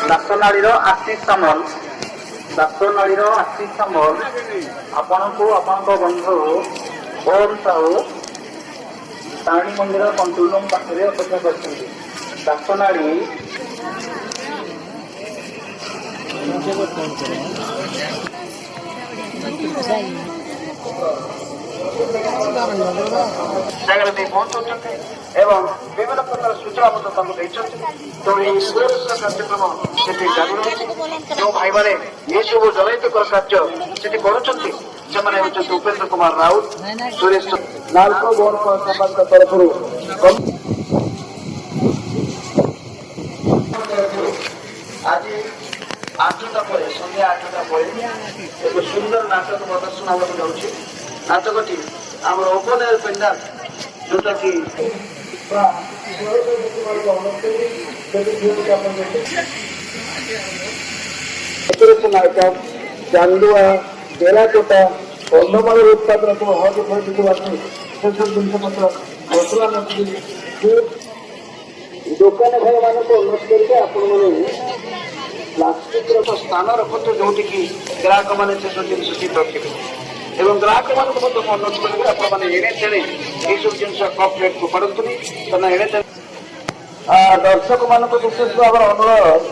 दासनाड़ी आशीष सामल दासनाड़ी आशीष सामल आपण को आपण बंधु ओम साहू ताणी मंदिर कंट्रोल रूम पाखे अपेक्षा कर दासनाड़ी जगह पहुंचुंटे एवं विभिन्न प्रकार सूचना तो कार्यक्रम से जारी रही जो भाई मैंने ये सब जनहित कार्य से कर उपेन्द्र कुमार राउत सुरेश नालको गौर समाज तरफ आज 8टा पर संध्या 8टा पर एक सुंदर नाटक प्रदर्शन होगा जाऊँगी नाटकटी आम ओपन एयर पेंडाल जोटा कि आइटम चांदुआ बेलाकोटा कंधमाल उत्पादन को हज से सब जिनपत मसला दुकान भाई मान को अनुरोध करके आपण प्लास्टिक स्थान रखते जो ग्राहक मैंने से सब जिन रखे एवं ग्राहक मान अनुरोध करेंगे आपने एणे तेणे ये सब जिन कप प्लेट को पड़तुनि एणे दर्शक मान विशेष भाव अनुरोध